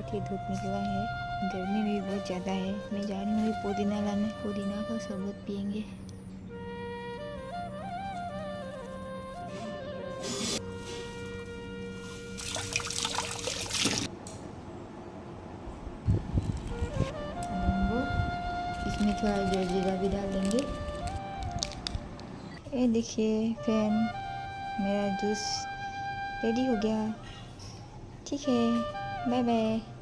बहुत ही धूप निकला है, गर्मी भी बहुत ज़्यादा है। मैं जा रही हूँ पुदीना लाने, पुदीना का शरबत पियेंगे। इसमें थोड़ा जलजीरा भी डाल देंगे। ये देखिए फ्रेंड, मेरा जूस रेडी हो गया। ठीक है, बाय बाय।